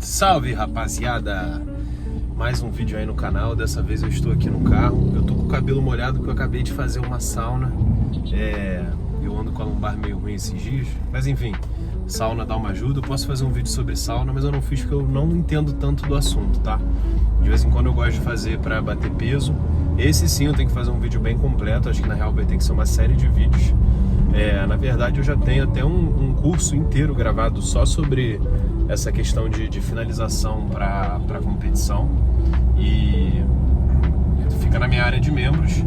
Salve, rapaziada! Mais um vídeo aí no canal. Dessa vez eu estou aqui no carro. Eu tô com o cabelo molhado porque eu acabei de fazer uma sauna. Eu ando com a lombar meio ruim esses dias, mas enfim, sauna dá uma ajuda. Eu posso fazer um vídeo sobre sauna, mas eu não fiz porque eu não entendo tanto do assunto, tá? De vez em quando eu gosto de fazer pra bater peso. Esse sim eu tenho que fazer um vídeo bem completo. Acho que na real vai ter que ser uma série de vídeos. Na verdade eu já tenho até um curso inteiro gravado só sobre essa questão de finalização para competição, e fica na minha área de membros.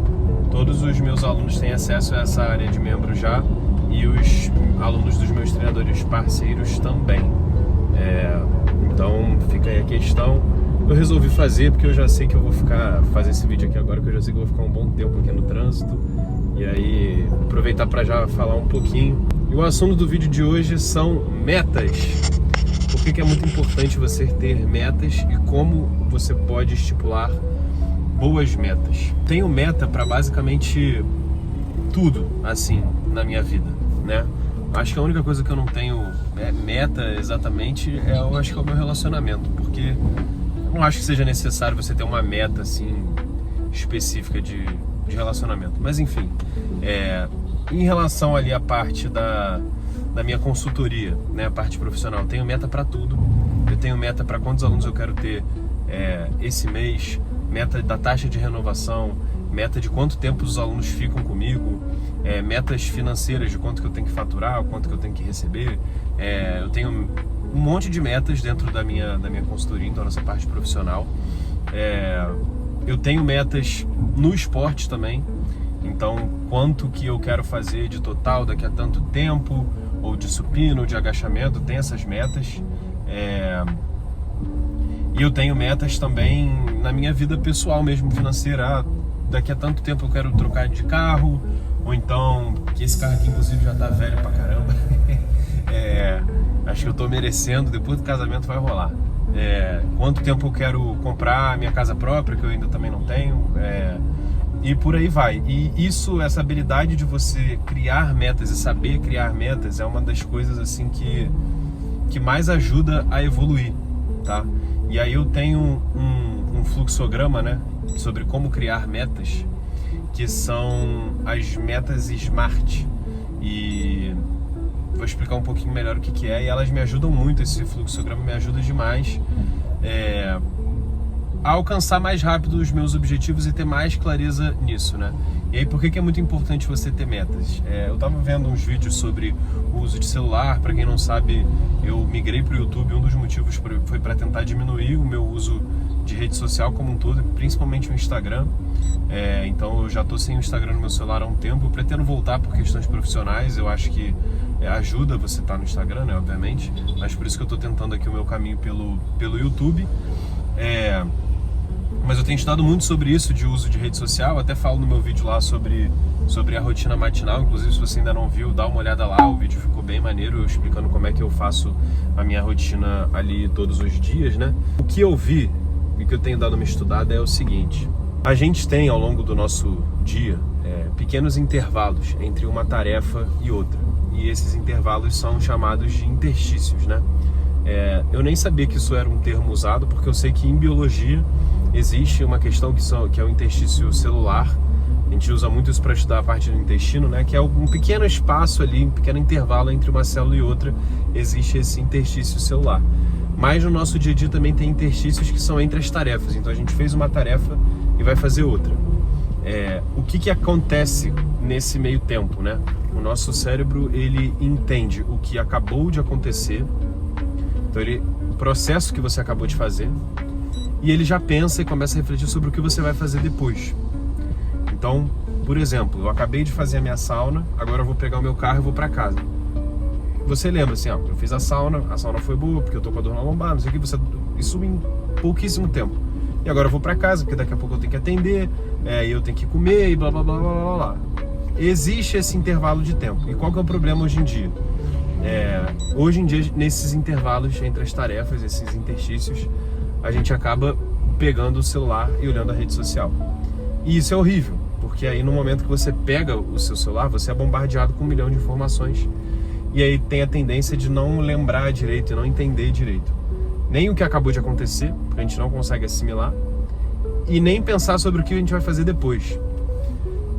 Todos os meus alunos têm acesso a essa área de membros já, e os alunos dos meus treinadores parceiros também. Então fica aí a questão. Eu resolvi fazer porque eu já sei que eu vou fazer esse vídeo aqui agora, porque eu já sei que eu vou ficar um bom tempo aqui no trânsito. E aí, aproveitar para já falar um pouquinho. E o assunto do vídeo de hoje são metas. Por que é muito importante você ter metas e como você pode estipular boas metas. Tenho meta para basicamente tudo, assim, na minha vida, né? Acho que a única coisa que eu não tenho meta exatamente eu acho que é o meu relacionamento, porque eu não acho que seja necessário você ter uma meta, assim, específica de relacionamento. Mas enfim, em relação ali à parte da minha consultoria, né, a parte profissional, eu tenho meta para tudo. Eu tenho meta para quantos alunos eu quero ter esse mês, meta da taxa de renovação, meta de quanto tempo os alunos ficam comigo, metas financeiras de quanto que eu tenho que faturar, quanto que eu tenho que receber. Eu tenho um monte de metas dentro da minha consultoria, então nessa parte profissional. Eu tenho metas no esporte também, então quanto que eu quero fazer de total daqui a tanto tempo, ou de supino, ou de agachamento, tem essas metas. E eu tenho metas também na minha vida pessoal mesmo, financeira. Daqui a tanto tempo eu quero trocar de carro, ou então, que esse carro aqui inclusive já tá velho pra caramba. Acho que eu tô merecendo, depois do casamento vai rolar. Quanto tempo eu quero comprar a minha casa própria, que eu ainda também não tenho, e por aí vai. E essa habilidade de você criar metas e saber criar metas é uma das coisas assim que mais ajuda a evoluir, tá? E aí eu tenho um fluxograma, né, sobre como criar metas, que são as metas SMART, e vou explicar um pouquinho melhor o que é, e elas me ajudam muito. Esse fluxograma me ajuda demais a alcançar mais rápido os meus objetivos e ter mais clareza nisso, né? E aí, por que é muito importante você ter metas? Eu tava vendo uns vídeos sobre o uso de celular. Para quem não sabe, eu migrei para o YouTube. Um dos motivos foi para tentar diminuir o meu uso de rede social como um todo, principalmente o Instagram. Então eu já tô sem o Instagram no meu celular há um tempo. Eu pretendo voltar por questões profissionais. Eu acho que ajuda você estar no Instagram, né, obviamente, mas por isso que eu tô tentando aqui o meu caminho pelo YouTube. Mas eu tenho estudado muito sobre isso, de uso de rede social. Até falo no meu vídeo lá sobre a rotina matinal. Inclusive, se você ainda não viu, dá uma olhada lá. O vídeo ficou bem maneiro, eu explicando como é que eu faço a minha rotina ali todos os dias, né? O que eu vi e que eu tenho dado uma estudada é o seguinte: a gente tem ao longo do nosso dia pequenos intervalos entre uma tarefa e outra. E esses intervalos são chamados de interstícios, né? Eu nem sabia que isso era um termo usado, porque eu sei que em biologia existe uma questão que é o interstício celular. A gente usa muito isso para estudar a parte do intestino, né? Que é um pequeno espaço ali, um pequeno intervalo entre uma célula e outra, existe esse interstício celular. Mas no nosso dia a dia também tem interstícios que são entre as tarefas. Então a gente fez uma tarefa e vai fazer outra. O que acontece nesse meio tempo, né? O nosso cérebro, ele entende o que acabou de acontecer. Então o processo que você acabou de fazer, e ele já pensa e começa a refletir sobre o que você vai fazer depois. Então, por exemplo, eu acabei de fazer a minha sauna, agora eu vou pegar o meu carro e vou para casa. Você lembra assim, eu fiz a sauna foi boa, porque eu tô com a dor na lombar, não sei o que, isso em pouquíssimo tempo. E agora eu vou para casa, porque daqui a pouco eu tenho que atender, e eu tenho que comer, e blá blá blá blá blá blá. Existe esse intervalo de tempo. E qual que é o problema hoje em dia? Hoje em dia, nesses intervalos entre as tarefas, esses interstícios, a gente acaba pegando o celular e olhando a rede social. E isso é horrível, porque aí no momento que você pega o seu celular, você é bombardeado com 1 milhão de informações. E aí tem a tendência de não lembrar direito e não entender direito. nem o que acabou de acontecer, porque a gente não consegue assimilar, e nem pensar sobre o que a gente vai fazer depois.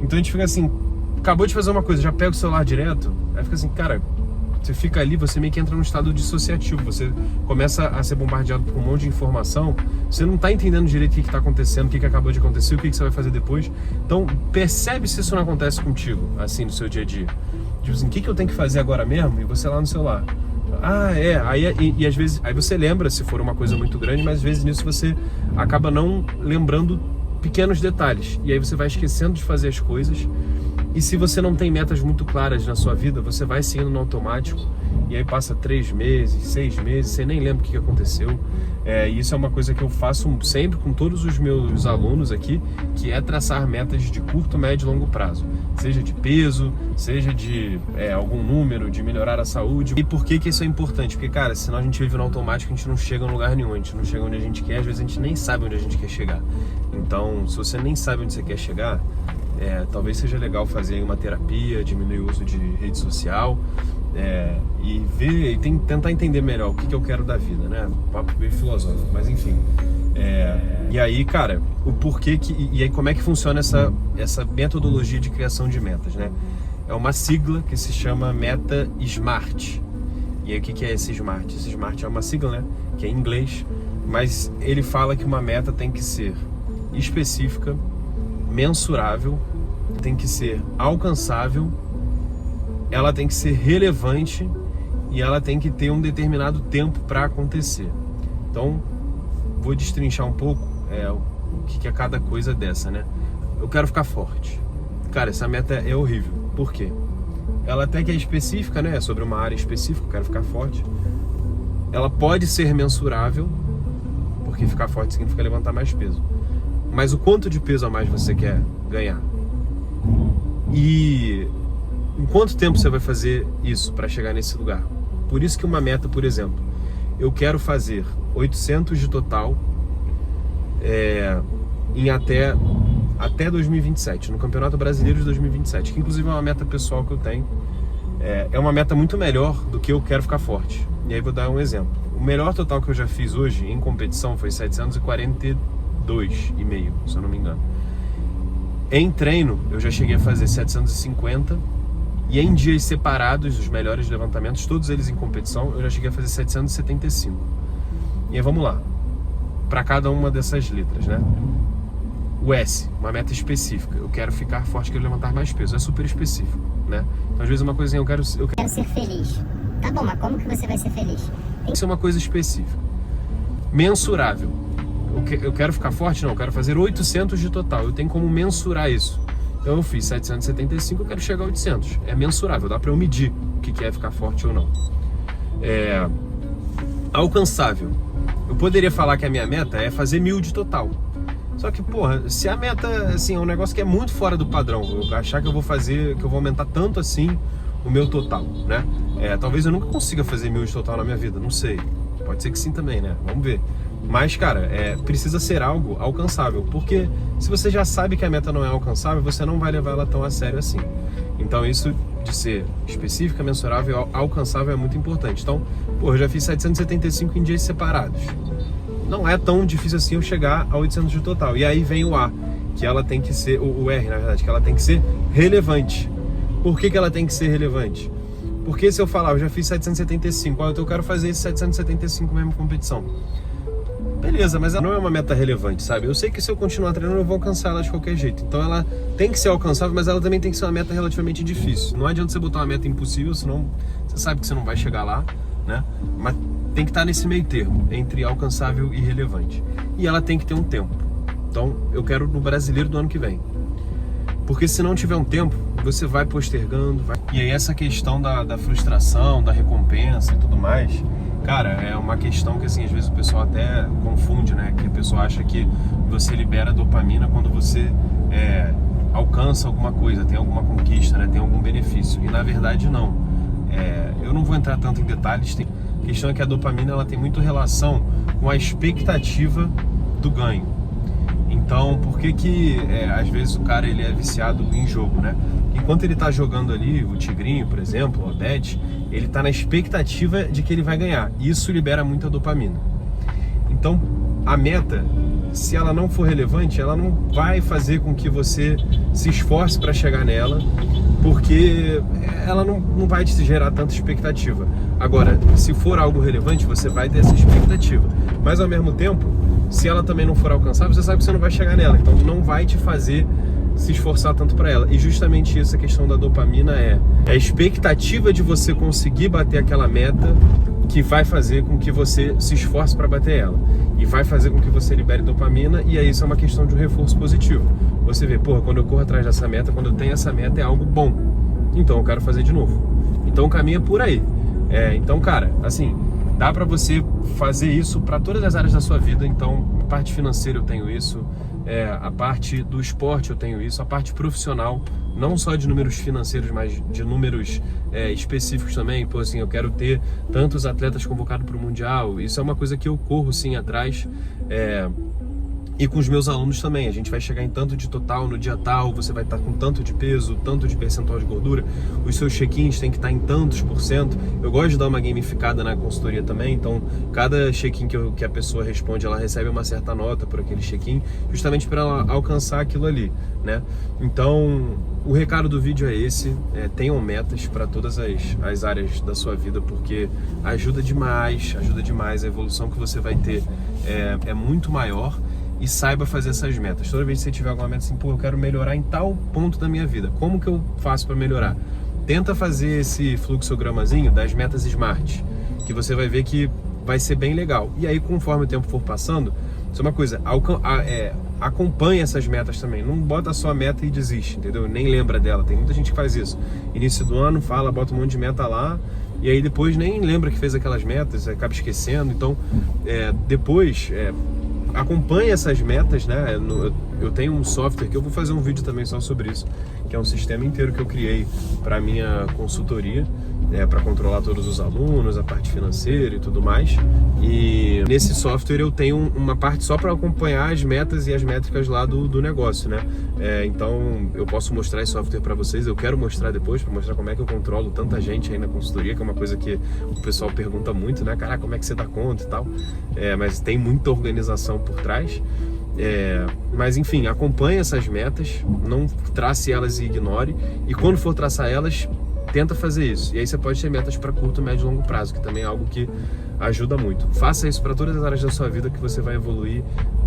Então a gente fica assim, acabou de fazer uma coisa, já pega o celular direto, aí fica assim, cara, você fica ali, você meio que entra num estado dissociativo, você começa a ser bombardeado por um monte de informação, você não tá entendendo direito o que está acontecendo, o que acabou de acontecer, o que você vai fazer depois. Então percebe se isso não acontece contigo, assim, no seu dia a dia. Tipo assim, o que eu tenho que fazer agora mesmo? E você lá no celular. Aí às vezes, aí você lembra se for uma coisa muito grande, mas às vezes nisso você acaba não lembrando pequenos detalhes, e aí você vai esquecendo de fazer as coisas. E se você não tem metas muito claras na sua vida, você vai seguindo no automático, e aí passa 3 meses, 6 meses, você nem lembra o que aconteceu. E isso é uma coisa que eu faço sempre com todos os meus alunos aqui, que é traçar metas de curto, médio e longo prazo. Seja de peso, seja de algum número, de melhorar a saúde. E por que isso é importante? Porque, cara, senão a gente vive no automático, a gente não chega em lugar nenhum, a gente não chega onde a gente quer, às vezes a gente nem sabe onde a gente quer chegar. Então, se você nem sabe onde você quer chegar, talvez seja legal fazer uma terapia, diminuir o uso de rede social, e ver, e tentar entender melhor o que eu quero da vida, né? Papo bem filosófico, mas enfim. E aí, cara, o porquê e aí como é que funciona essa metodologia de criação de metas, né? É uma sigla que se chama Meta SMART. E aí o que é esse SMART? Esse SMART é uma sigla, né? Que é em inglês, mas ele fala que uma meta tem que ser específica, mensurável, tem que ser alcançável, ela tem que ser relevante e ela tem que ter um determinado tempo para acontecer. Então, vou destrinchar um pouco o que é cada coisa dessa, né? Eu quero ficar forte. Cara, essa meta é horrível. Por quê? Ela até que é específica, né? É sobre uma área específica, eu quero ficar forte. Ela pode ser mensurável, porque ficar forte significa levantar mais peso. Mas o quanto de peso a mais você quer ganhar? E em quanto tempo você vai fazer isso para chegar nesse lugar? Por isso que uma meta, por exemplo, eu quero fazer 800 de total em até 2027, no Campeonato Brasileiro de 2027, que inclusive é uma meta pessoal que eu tenho. É uma meta muito melhor do que eu quero ficar forte. E aí vou dar um exemplo. O melhor total que eu já fiz hoje em competição foi 742,5, se eu não me engano. Em treino, eu já cheguei a fazer 750, e em dias separados, os melhores levantamentos, todos eles em competição, eu já cheguei a fazer 775. E aí vamos lá, para cada uma dessas letras, né? O S, uma meta específica, eu quero ficar forte, quero levantar mais peso, é super específico, né? Então às vezes uma coisinha, eu quero ser feliz. Tá bom, mas como que você vai ser feliz? Tem que ser uma coisa específica. Mensurável. Eu quero ficar forte? Não, eu quero fazer 800 de total, eu tenho como mensurar isso. Então eu fiz 775, eu quero chegar a 800. É mensurável, dá pra eu medir o que é ficar forte ou não. Alcançável. Eu poderia falar que a minha meta é fazer 1000 de total. Só que, porra, se a meta, assim, é um negócio que é muito fora do padrão, eu achar que eu vou aumentar tanto assim o meu total, né? Talvez eu nunca consiga fazer 1000 de total na minha vida, não sei. Pode ser que sim também, né? Vamos ver. Mas, cara, precisa ser algo alcançável, porque se você já sabe que a meta não é alcançável, você não vai levar ela tão a sério assim. Então isso de ser específica, mensurável e alcançável é muito importante. Então, eu já fiz 775 em dias separados. Não é tão difícil assim eu chegar a 800 de total. E aí vem o A, que ela tem que ser, o R na verdade, que ela tem que ser relevante. Por que ela tem que ser relevante? Porque se eu falar, eu já fiz 775, então eu quero fazer esse 775 mesmo competição. Beleza, mas ela não é uma meta relevante, sabe? Eu sei que se eu continuar treinando eu vou alcançar ela de qualquer jeito. Então ela tem que ser alcançável, mas ela também tem que ser uma meta relativamente difícil. Não adianta você botar uma meta impossível, senão você sabe que você não vai chegar lá, né? Mas tem que estar nesse meio termo, entre alcançável e relevante. E ela tem que ter um tempo. Então eu quero no Brasileiro do ano que vem. Porque se não tiver um tempo, você vai postergando, E aí essa questão da frustração, da recompensa e tudo mais, cara, é uma questão que assim, às vezes o pessoal até confunde, né? Que a pessoa acha que você libera dopamina quando você alcança alguma coisa, tem alguma conquista, né? Tem algum benefício. E na verdade não. Eu não vou entrar tanto em detalhes. A questão é que a dopamina ela tem muito relação com a expectativa do ganho. Então, por que às vezes o cara ele é viciado em jogo, né? Enquanto ele tá jogando ali, o tigrinho, por exemplo, o bet, ele tá na expectativa de que ele vai ganhar. Isso libera muita dopamina. Então, a meta, se ela não for relevante, ela não vai fazer com que você se esforce para chegar nela, porque ela não vai te gerar tanta expectativa. Agora, se for algo relevante, você vai ter essa expectativa. Mas ao mesmo tempo, se ela também não for alcançável, você sabe que você não vai chegar nela. Então não vai te fazer se esforçar tanto para ela. E justamente isso, a questão da dopamina é a expectativa de você conseguir bater aquela meta que vai fazer com que você se esforce para bater ela. E vai fazer com que você libere dopamina, e aí isso é uma questão de um reforço positivo. Você vê, porra, quando eu corro atrás dessa meta, quando eu tenho essa meta é algo bom. Então eu quero fazer de novo. Então o caminho é por aí. Então, cara, assim, dá pra você fazer isso para todas as áreas da sua vida. Então, a parte financeira eu tenho isso, a parte do esporte eu tenho isso, a parte profissional, não só de números financeiros, mas de números específicos também. Pô, assim, eu quero ter tantos atletas convocados para o Mundial. Isso é uma coisa que eu corro sim atrás. E com os meus alunos também, a gente vai chegar em tanto de total no dia tal, você vai estar com tanto de peso, tanto de percentual de gordura, os seus check-ins tem que estar em tantos %. Eu gosto de dar uma gamificada na consultoria também, então cada check-in que a pessoa responde, ela recebe uma certa nota por aquele check-in, justamente para ela alcançar aquilo ali, né? Então, o recado do vídeo é esse, tenham metas para todas as áreas da sua vida, porque ajuda demais, a evolução que você vai ter é muito maior. E saiba fazer essas metas. Toda vez que você tiver alguma meta assim, pô, eu quero melhorar em tal ponto da minha vida, como que eu faço para melhorar? Tenta fazer esse fluxogramazinho das metas SMART, que você vai ver que vai ser bem legal. E aí, conforme o tempo for passando, isso é uma coisa, acompanhe essas metas também. Não bota só a meta e desiste, entendeu? Nem lembra dela. Tem muita gente que faz isso. Início do ano, bota um monte de meta lá, e aí depois nem lembra que fez aquelas metas, acaba esquecendo. Então, depois... acompanhe essas metas, né? Eu tenho um software que eu vou fazer um vídeo também só sobre isso, que é um sistema inteiro que eu criei para minha consultoria, para controlar todos os alunos, a parte financeira e tudo mais. E nesse software eu tenho uma parte só para acompanhar as metas e as métricas lá do negócio, né? Então eu posso mostrar esse software para vocês, eu quero mostrar depois, para mostrar como é que eu controlo tanta gente aí na consultoria, que é uma coisa que o pessoal pergunta muito, né? Caraca, como é que você dá conta e tal? Mas tem muita organização por trás. Mas enfim, acompanhe essas metas, não trace elas e ignore, e quando for traçar elas, tenta fazer isso. E aí você pode ter metas para curto, médio e longo prazo, que também é algo que ajuda muito. Faça isso para todas as áreas da sua vida, que você vai evoluir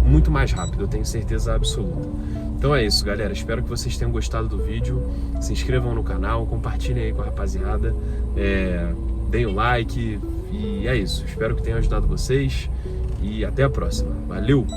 muito mais rápido, eu tenho certeza absoluta. Então é isso, galera, espero que vocês tenham gostado do vídeo. Se inscrevam no canal, compartilhem aí com a rapaziada, deem o like, e é isso. Espero que tenha ajudado vocês, e até a próxima. Valeu!